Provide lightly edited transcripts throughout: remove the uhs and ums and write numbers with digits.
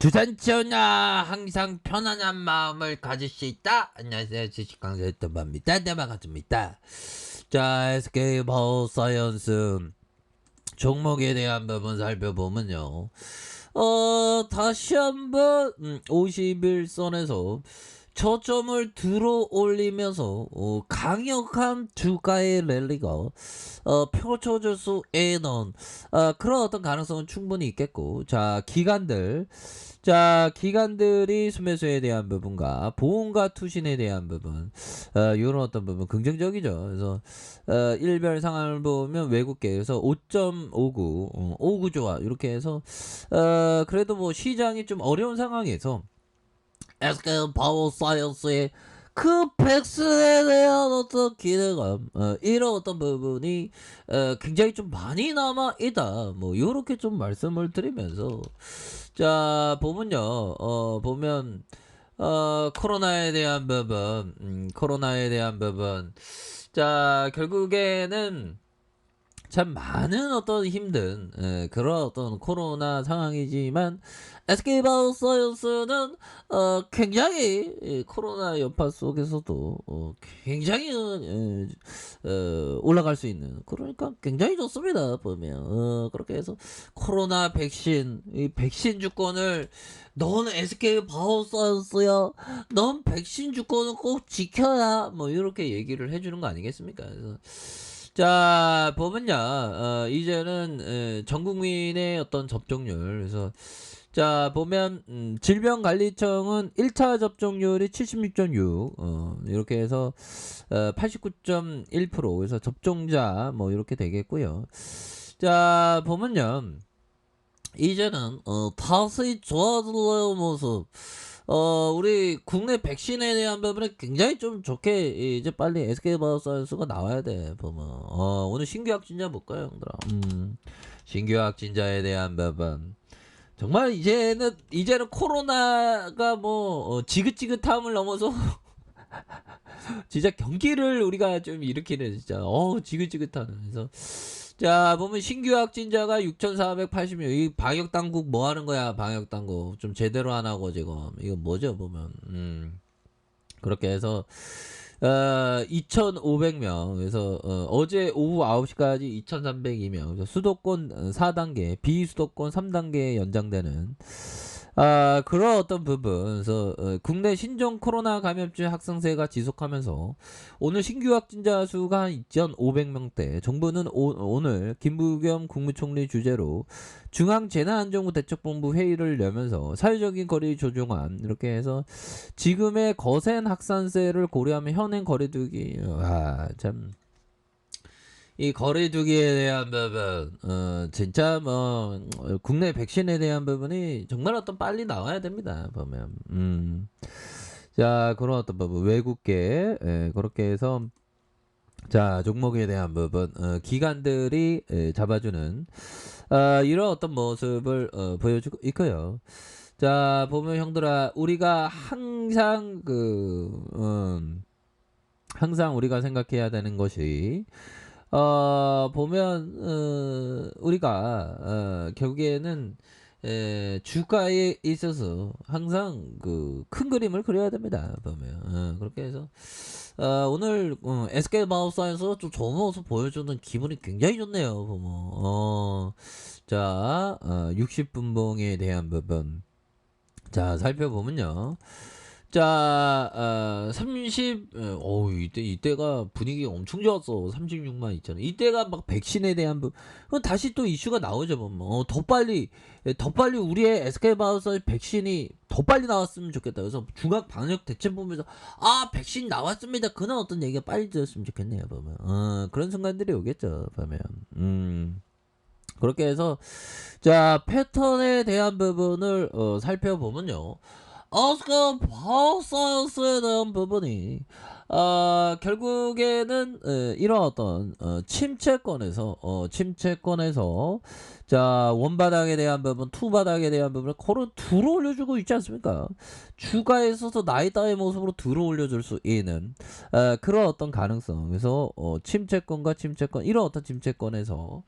주산치어나 항상 편안한 마음을 가질 수 있다. 안녕하세요, 주식강사 유튜버입니다. 네, 반갑습니다. 자, SK 파워사이언스 종목에 대한 부분 살펴보면요. 다시 한번 51선에서 저점을 들어 올리면서 강력한 주가의 랠리가 펼쳐질 수 있는 그런 어떤 가능성은 충분히 있겠고, 기관들이 수매수에 대한 부분과 보험과 투신에 대한 부분, 이런 어떤 부분 긍정적이죠. 그래서 일별 상황을 보면 외국계에서 5.59 5구조화 이렇게 해서 그래도 뭐 시장이 좀 어려운 상황에서 SK 파워사이언스의 그 백신에 대한 어떤 기대감, 이런 어떤 부분이 굉장히 좀 많이 남아 있다. 뭐 요렇게 좀 말씀을 드리면서, 자 보면요, 보면 코로나에 대한 부분, 자 결국에는 참 많은 어떤 힘든 그런 어떤 코로나 상황이지만 SK바이오사이언스는 굉장히 코로나 여파 속에서도 굉장히 올라갈 수 있는, 그러니까 굉장히 좋습니다. 보면 그렇게 해서 코로나 백신, 이 백신 주권을 넌 SK바이오사이언스야, 넌 백신 주권을 꼭 지켜야, 뭐 이렇게 얘기를 해주는 거 아니겠습니까? 그래서 자 보면요, 이제는 전 국민의 어떤 접종률, 그래서 자 보면 질병관리청은 1차 접종률이 76.6, 이렇게 해서 89.1%, 그래서 접종자 뭐 이렇게 되겠고요. 자 보면요, 이제는 다시 좋아지는 모습, 우리 국내 백신에 대한 부분은 굉장히 좀 좋게 이제 빨리 SK바이오사이언스가 나와야 돼. 보면 오늘 신규 확진자 볼까요, 형들아? 신규 확진자에 대한 부분, 정말 이제는 코로나가 뭐 지긋지긋함을 넘어서 진짜 경기를 우리가 좀 일으키는, 진짜 지긋지긋한. 그래서 자 보면 신규 확진자가 6,480명. 이 방역 당국 뭐 하는 거야? 방역 당국 좀 제대로 안 하고 지금 이거 뭐죠? 보면 그렇게 해서 2,500명. 그래서 어제 오후 9시까지 2,302명. 그래서 수도권 4단계, 비수도권 3단계에 연장되는 그런 어떤 부분. 그래서 국내 신종 코로나 감염증 확산세가 지속하면서 오늘 신규 확진자 수가 한 2,500명대. 정부는 오늘 김부겸 국무총리 주재로 중앙재난안전부대책본부 회의를 열면서 사회적인 거리 조정안, 이렇게 해서 지금의 거센 확산세를 고려하며 현행 거리두기, 참 이 거리두기에 대한 부분, 진짜 뭐 국내 백신에 대한 부분이 정말 어떤 빨리 나와야 됩니다. 보면 자 그런 어떤 부분, 외국계, 그렇게 해서 자 종목에 대한 부분, 기관들이 잡아주는 이런 어떤 모습을 보여주고 있고요. 자 보면 형들아, 우리가 항상 우리가 생각해야 되는 것이, 보면 우리가 결국에는 주가에 있어서 항상 그 큰 그림을 그려야 됩니다. 보면 그렇게 해서 오늘 SK마우스에서 좀 좋은 모습 보여주는 기분이 굉장히 좋네요. 보면 자 60분봉에 대한 부분, 자 살펴보면요. 자, 이때가 분위기가 엄청 좋았어. 36만 2천. 이때가 막 백신에 대한 그럼 다시 또 이슈가 나오죠. 뭐, 더 빨리 우리의 SK바이오사의 백신이 더 빨리 나왔으면 좋겠다. 그래서 중앙 방역 대책본부에서 백신 나왔습니다. 그런 어떤 얘기가 빨리 들었으면 좋겠네요. 보면, 그런 순간들이 오겠죠. 보면, 그렇게 해서 자 패턴에 대한 부분을 살펴보면요, 스카 파워사이언스에 대한 부분이 결국에는 이런 어떤 침체권에서 자 원바닥에 대한 부분, 투바닥에 대한 부분을 코로 들어 올려주고 있지 않습니까? 주가에 있어서 나이다의 모습으로 들어 올려줄 수 있는 그런 어떤 가능성. 그래서 침체권과 침체권, 이런 어떤 침체권에서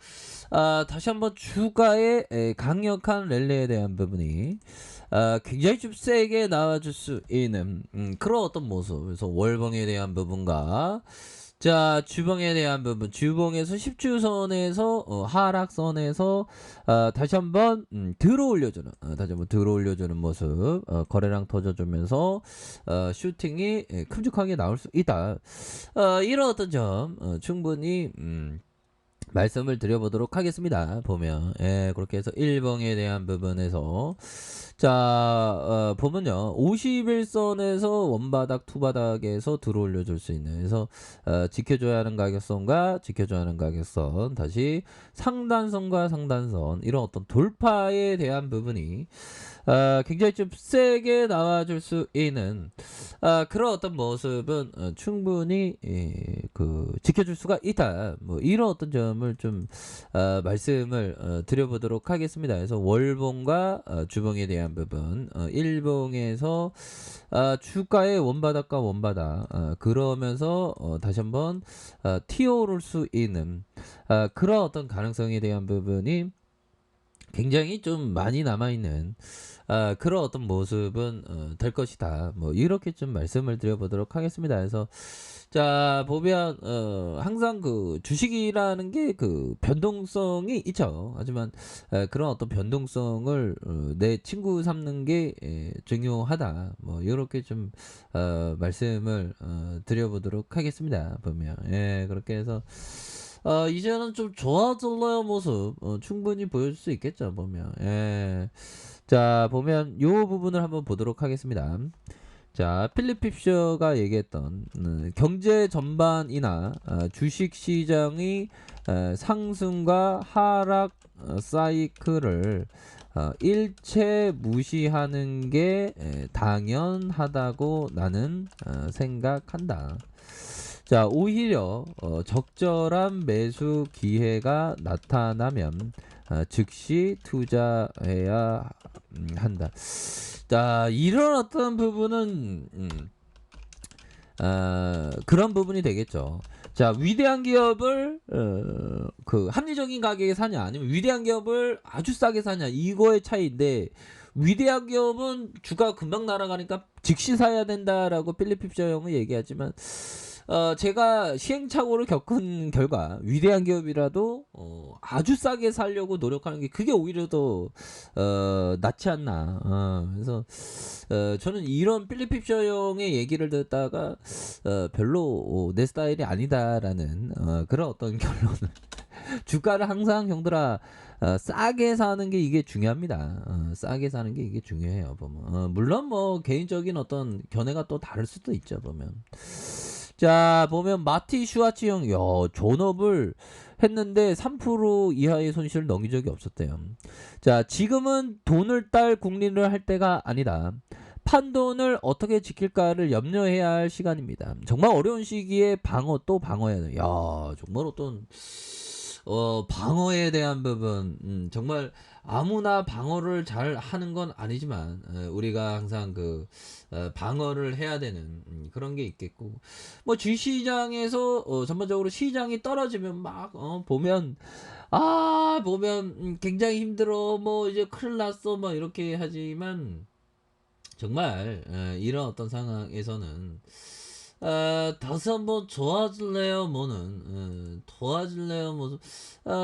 다시 한번 주가의 강력한 랠리에 대한 부분이 굉장히 좀 세게 나와줄 수 있는 그런 어떤 모습. 그래서 월봉에 대한 부분과 자 주봉에 대한 부분, 주봉에서 10주선에서 하락선에서 다시 한번 들어 올려주는 모습, 거래량 터져주면서 슈팅이 큼직하게 나올 수 있다. 이런 어떤 점 충분히 말씀을 드려보도록 하겠습니다. 보면 그렇게 해서 1봉에 대한 부분에서 자 보면요, 51선에서 원바닥 투바닥에서 들어올려 줄 수 있는, 그래서 지켜줘야 하는 가격선과 지켜줘야 하는 가격선, 다시 상단선과 상단선, 이런 어떤 돌파에 대한 부분이 굉장히 좀 세게 나와줄 수 있는 그런 어떤 모습은 충분히 지켜줄 수가 있다. 뭐 이런 어떤 점을 좀 말씀을 드려보도록 하겠습니다. 그래서 월봉과 주봉에 대한 부분, 일봉에서 주가의 원바닥과 원바닥, 그러면서 다시 한번 튀어오를 수 있는 그런 어떤 가능성에 대한 부분이 굉장히 좀 많이 남아있는 그런 어떤 모습은 될 것이다. 뭐 이렇게 좀 말씀을 드려보도록 하겠습니다. 그래서 자 보면 항상 그 주식이라는 게 그 변동성이 있죠. 하지만 그런 어떤 변동성을 내 친구 삼는 게 중요하다. 뭐 이렇게 좀 말씀을 드려보도록 하겠습니다. 보면 그렇게 해서 이제는 좀 좋아질래요 모습 충분히 보여줄 수 있겠죠. 보면 자 보면 요 부분을 한번 보도록 하겠습니다. 자 필립 핍셔가 얘기했던 경제 전반이나 주식시장의 상승과 하락 사이클을 일체 무시하는 게 당연하다고 나는 생각한다. 자 오히려 적절한 매수 기회가 나타나면 즉시 투자해야 한다. 자 이런 어떤 부분은 그런 부분이 되겠죠. 자 위대한 기업을 그 합리적인 가격에 사냐, 아니면 위대한 기업을 아주 싸게 사냐, 이거의 차이인데, 위대한 기업은 주가 금방 날아가니까 즉시 사야 된다라고 필립 핍셔 형은 얘기하지만 제가 시행착오를 겪은 결과 위대한 기업이라도 아주 싸게 살려고 노력하는 게 그게 오히려 더 낫지 않나. 그래서 저는 이런 필립 핍셔 형의 얘기를 듣다가 별로 내 스타일이 아니다라는 그런 어떤 결론을 주가를 항상 형들아 싸게 사는 게 이게 중요합니다. 싸게 사는 게 이게 중요해요. 보면 물론 뭐 개인적인 어떤 견해가 또 다를 수도 있죠. 보면 자 보면 마티 슈와치 형, 존업을 했는데 3% 이하의 손실을 넘긴 적이 없었대요. 자 지금은 돈을 딸 국리를 할 때가 아니다. 판돈을 어떻게 지킬까를 염려해야 할 시간입니다. 정말 어려운 시기에 방어 또 방어해야 돼. 야 정말 어떤 방어에 대한 부분, 정말 아무나 방어를 잘 하는 건 아니지만 우리가 항상 그 방어를 해야 되는 그런 게 있겠고, 뭐 주시장에서 전반적으로 시장이 떨어지면 막 보면 보면 굉장히 힘들어, 뭐 이제 큰일 났어, 뭐 이렇게 하지만 정말 이런 어떤 상황에서는 다시 한번 좋아질래요 뭐는 도와질래요 뭐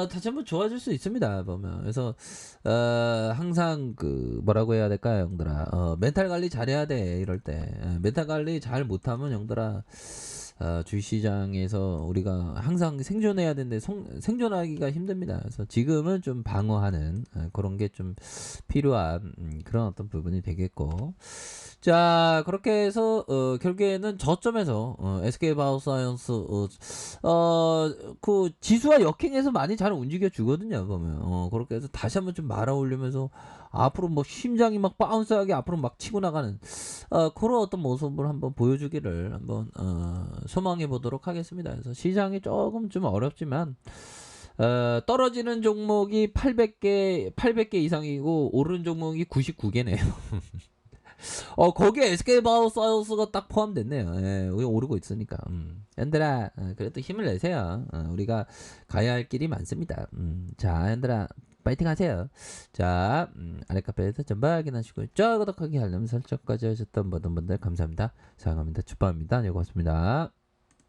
다시 한번 좋아질 수 있습니다. 보면 그래서 항상 그 뭐라고 해야 될까요 형들아, 멘탈 관리 잘해야 돼. 이럴 때 멘탈 관리 잘 못하면 형들아 주식시장에서 우리가 항상 생존해야 되는데 생존하기가 힘듭니다. 그래서 지금은 좀 방어하는 그런 게 좀 필요한 그런 어떤 부분이 되겠고, 자, 그렇게 해서 결국에는 저점에서 SK 바이오사이언스 그 지수와 역행해서 많이 잘 움직여 주거든요. 보면 그렇게 해서 다시 한번 좀 말아 올리면서 앞으로 뭐 심장이 막 바운스하게 앞으로 막 치고 나가는 그런 어떤 모습을 한번 보여주기를 한번 소망해 보도록 하겠습니다. 그래서 시장이 조금 좀 어렵지만 떨어지는 종목이 800개 이상이고 오르는 종목이 99개네요. 거기에 SK 바이오사이언스가 딱 포함됐네요. 예, 우리 오르고 있으니까. 얘들아, 그래도 힘을 내세요. 우리가 가야 할 길이 많습니다. 자, 얘들아, 파이팅 하세요. 자, 아래 카페에서 전부 확인하시고, 구독하기, 알람 설정까지 하셨던 모든 분들 감사합니다. 사랑합니다. 축복합니다. 네, 고맙습니다.